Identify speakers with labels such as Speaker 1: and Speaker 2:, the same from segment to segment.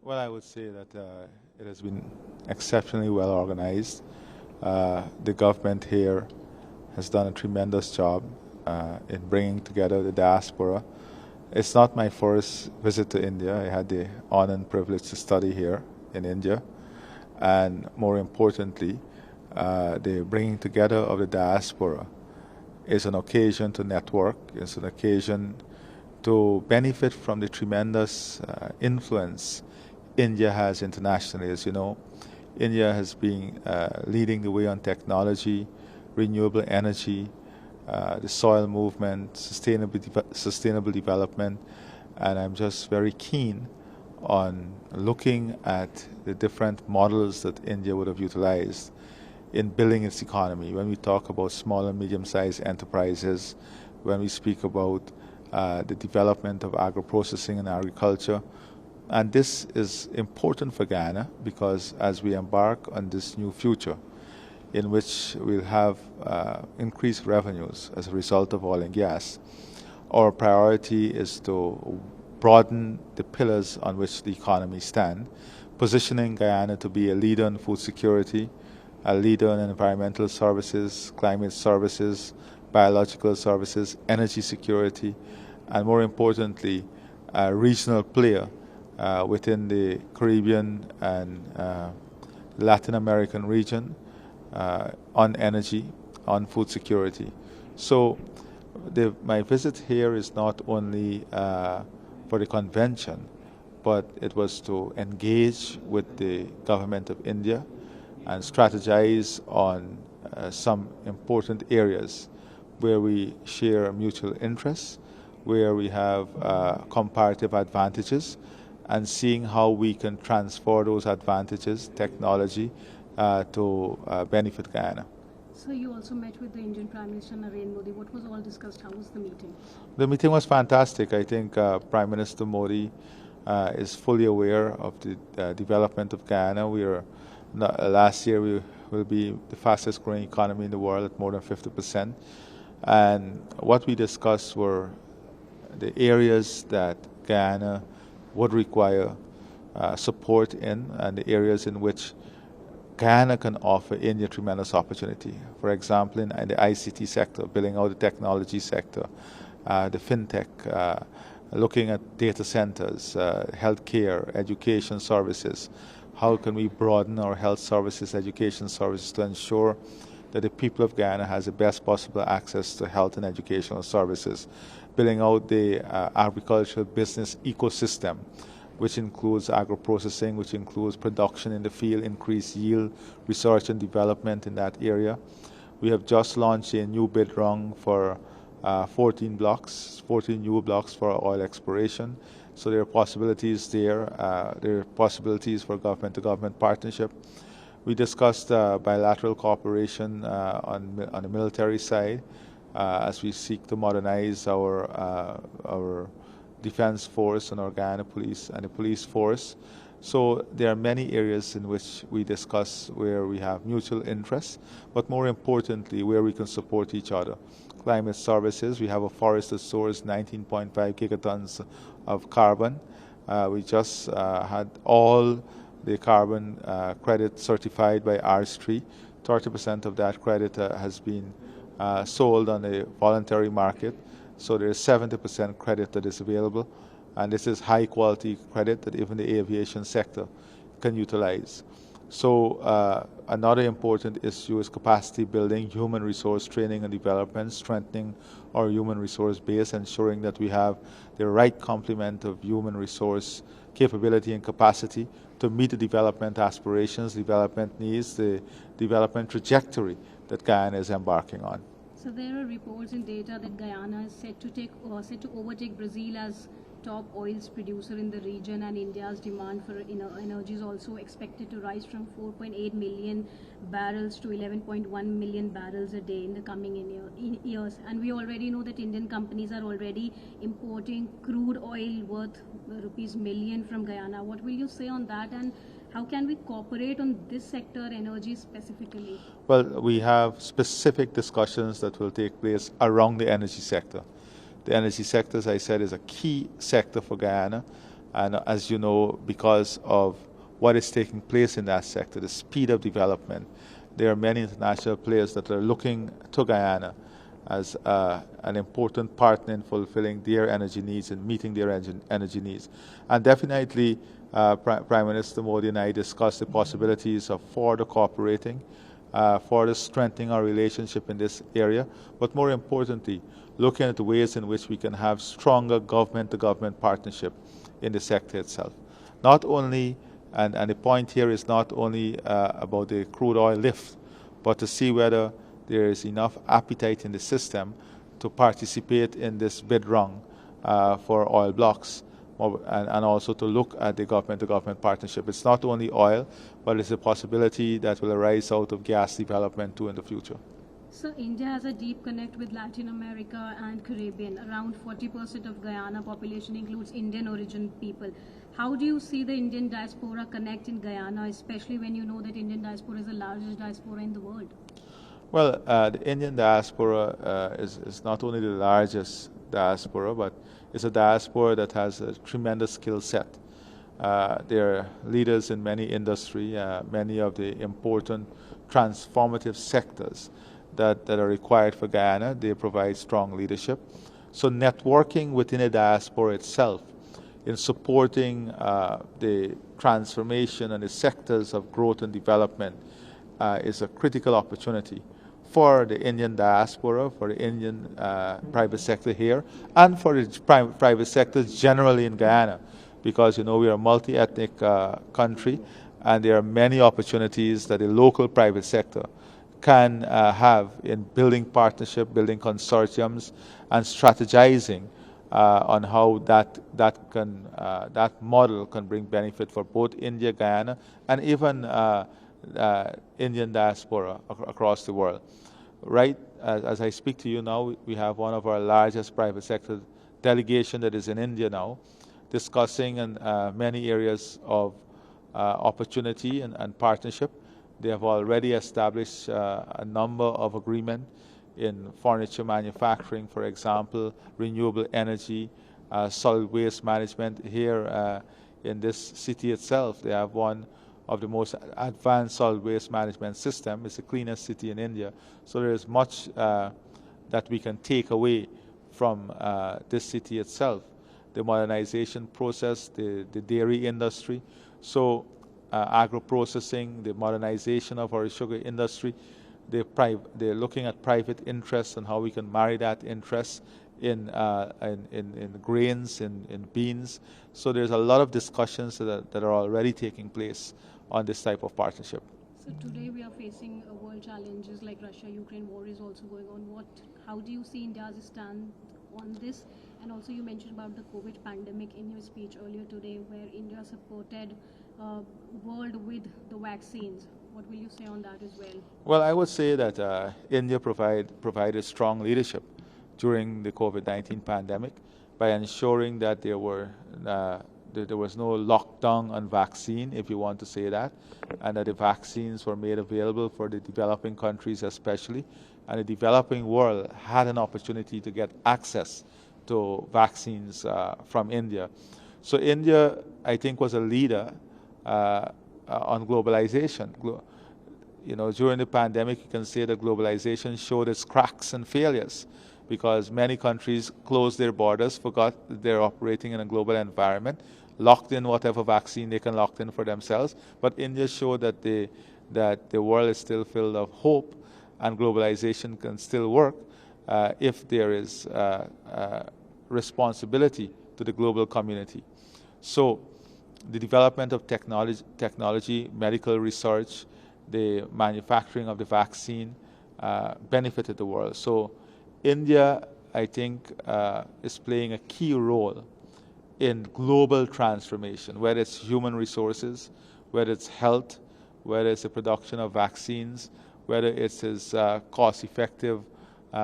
Speaker 1: Well, I would say that it has been exceptionally well organized. The government here has done a tremendous job in bringing together the diaspora. It's not my first visit to India. I had the honor and privilege to study here in India. And more importantly, the bringing together of the diaspora is an occasion to network, it's an occasion to benefit from the tremendous influence India has internationally. As you know, India has been leading the way on technology, renewable energy, the soil movement, sustainable development, and I'm just very keen on looking at the different models that India would have utilized in building its economy. When we talk about small and medium-sized enterprises, when we speak about the development of agro-processing and agriculture, and this is important for Guyana because as we embark on this new future in which we'll have increased revenues as a result of oil and gas, our priority is to broaden the pillars on which the economy stands, positioning Guyana to be a leader in food security, a leader in environmental services, climate services, biological services, energy security, and more importantly, a regional player within the Caribbean and Latin American region on energy, on food security. So my visit here is not only for the convention, but it was to engage with the government of India and strategize on some important areas where we share mutual interests, where we have comparative advantages, and seeing how we can transfer those advantages, technology, to benefit Guyana.
Speaker 2: So you also met with the Indian Prime Minister Narendra Modi. What was all discussed? How was the meeting?
Speaker 1: The meeting was fantastic. I think Prime Minister Modi is fully aware of the development of Guyana. Last year we will be the fastest growing economy in the world at more than 50%. And what we discussed were the areas that Guyana would require support in and the areas in which Guyana can offer India tremendous opportunity. For example, in the ICT sector, building out the technology sector, the fintech, looking at data centers, healthcare, education services. How can we broaden our health services, education services to ensure that the people of Guyana has the best possible access to health and educational services? Building out the agricultural business ecosystem, which includes agro-processing, which includes production in the field, increased yield, research and development in that area. We have just launched a new bid round for 14 new blocks for oil exploration. So there are possibilities there. There are possibilities for government-to-government partnership. We discussed bilateral cooperation on the military side as we seek to modernize our defense force and our Guyana police and the police force. So there are many areas in which we discuss where we have mutual interests, but more importantly, where we can support each other. Climate services, we have a forest that stores 19.5 gigatons of carbon. We just had all the carbon credit certified by R3. 30% of that credit has been sold on the voluntary market. So there is 70% credit that is available. And this is high quality credit that even the aviation sector can utilize. So another important issue is capacity building, human resource training and development, strengthening our human resource base, ensuring that we have the right complement of human resource capability and capacity to meet the development aspirations, development needs, the development trajectory that Guyana is embarking on.
Speaker 2: So there are reports and data that Guyana is set to overtake Brazil as top oils producer in the region, and India's demand for energy is also expected to rise from 4.8 million barrels to 11.1 million barrels a day in the coming years. And we already know that Indian companies are already importing crude oil worth rupees million from Guyana. What will you say on that, and how can we cooperate on this sector, energy specifically?
Speaker 1: Well, we have specific discussions that will take place around the energy sector. The energy sector, as I said, is a key sector for Guyana, And as you know, because of what is taking place in that sector, the speed of development, there are many international players that are looking to Guyana as an important partner in fulfilling their energy needs and meeting their energy needs. And definitely, Prime Minister Modi and I discussed the possibilities of further cooperating, further strengthening our relationship in this area, but more importantly, looking at the ways in which we can have stronger government-to-government partnership in the sector itself. Not only, and the point here is not only about the crude oil lift, but to see whether there is enough appetite in the system to participate in this bid round for oil blocks, and also to look at the government-to-government partnership. It's not only oil, but it's a possibility that will arise out of gas development too in the future.
Speaker 2: So India has a deep connect with Latin America and Caribbean. Around 40% of Guyana population includes Indian origin people. How do you see the Indian diaspora connect in Guyana, especially when you know that Indian diaspora is the largest diaspora in the world?
Speaker 1: Well, the Indian diaspora is not only the largest diaspora, but it's a diaspora that has a tremendous skill set. They're leaders in many industries, many of the important transformative sectors that are required for Guyana. They provide strong leadership. So networking within a diaspora itself in supporting the transformation and the sectors of growth and development is a critical opportunity for the Indian diaspora, for the Indian private sector here, and for the private sector generally in Guyana, because you know we are a multi-ethnic country, and there are many opportunities that the local private sector can have in building partnership, building consortiums, and strategizing on how that model can bring benefit for both India, Guyana, and even Indian diaspora across the world. Right, as I speak to you now, we have one of our largest private sector delegation that is in India now, discussing in many areas of opportunity and partnership. They have already established a number of agreements in furniture manufacturing, for example, renewable energy, solid waste management. Here in this city itself, they have one of the most advanced solid waste management system. It's the cleanest city in India. So there is much that we can take away from this city itself. The modernization process, the dairy industry. So agro-processing, the modernization of our sugar industry. They're looking at private interests and how we can marry that interest in grains, in beans. So there's a lot of discussions that are already taking place on this type of partnership.
Speaker 2: So today we are facing world challenges like Russia-Ukraine war is also going on. How do you see India's stand on this? And also you mentioned about the COVID pandemic in your speech earlier today, where India supported world with the vaccines. What will you say on that as well? Well,
Speaker 1: I would say that India provided strong leadership during the COVID-19 pandemic by ensuring that there was no lockdown on vaccine, if you want to say that, and that the vaccines were made available for the developing countries especially, and the developing world had an opportunity to get access to vaccines from India. So India, I think, was a leader on globalization. You know, during the pandemic, you can say that globalization showed its cracks and failures because many countries closed their borders, forgot that they're operating in a global environment, locked in whatever vaccine they can lock in for themselves. But India showed that the world is still filled of hope and globalization can still work if there is responsibility to the global community. So the development of technology, medical research, the manufacturing of the vaccine benefited the world. So India, I think, is playing a key role in global transformation, whether it's human resources, whether it's health, whether it's the production of vaccines, whether it's cost-effective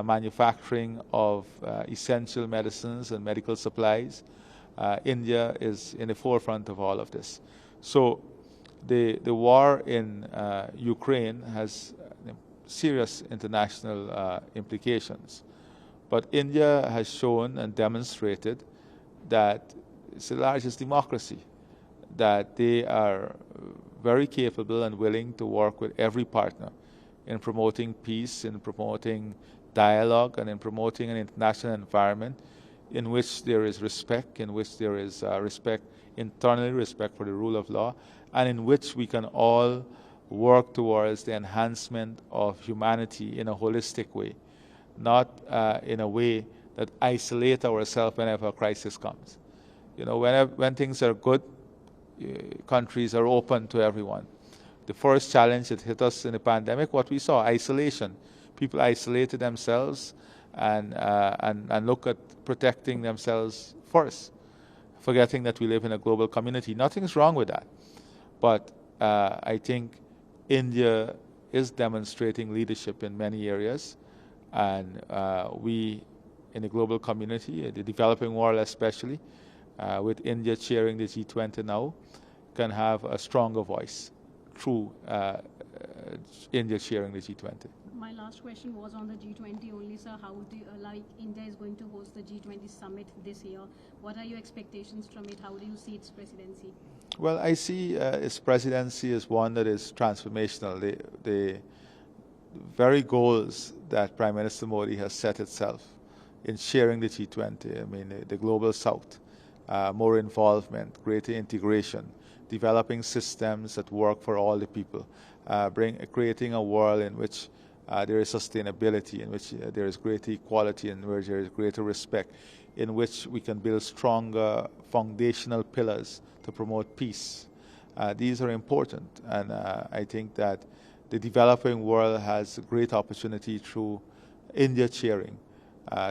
Speaker 1: manufacturing of essential medicines and medical supplies. India is in the forefront of all of this. So the war in Ukraine has serious international implications. But India has shown and demonstrated that it's the largest democracy, that they are very capable and willing to work with every partner in promoting peace, in promoting dialogue, and in promoting an international environment in which there is respect, in which there is respect internally, respect for the rule of law, and in which we can all work towards the enhancement of humanity in a holistic way, not in a way that isolate ourselves whenever a crisis comes. You know, when things are good, countries are open to everyone. The first challenge that hit us in the pandemic, what we saw, isolation. People isolated themselves and look at protecting themselves first, forgetting that we live in a global community. Nothing's wrong with that. But I think India is demonstrating leadership in many areas, and we in the global community, the developing world especially, with India chairing the G20 now, can have a stronger voice through India chairing the G20.
Speaker 2: My last question was on the G20 only, sir. How do you, like India is going to host the G20 summit this year? What are your expectations from it? How do you see its presidency?
Speaker 1: Well, I see its presidency as one that is transformational. The very goals that Prime Minister Modi has set itself in chairing the G20, I mean, the global south, more involvement, greater integration, developing systems that work for all the people, creating a world in which there is sustainability, in which there is greater equality, and where there is greater respect, in which we can build stronger foundational pillars to promote peace. These are important, and I think that the developing world has a great opportunity through India chairing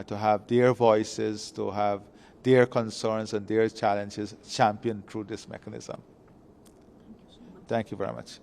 Speaker 1: to have their voices, to have their concerns and their challenges championed through this mechanism.
Speaker 2: Thank you so much.
Speaker 1: Thank you very much.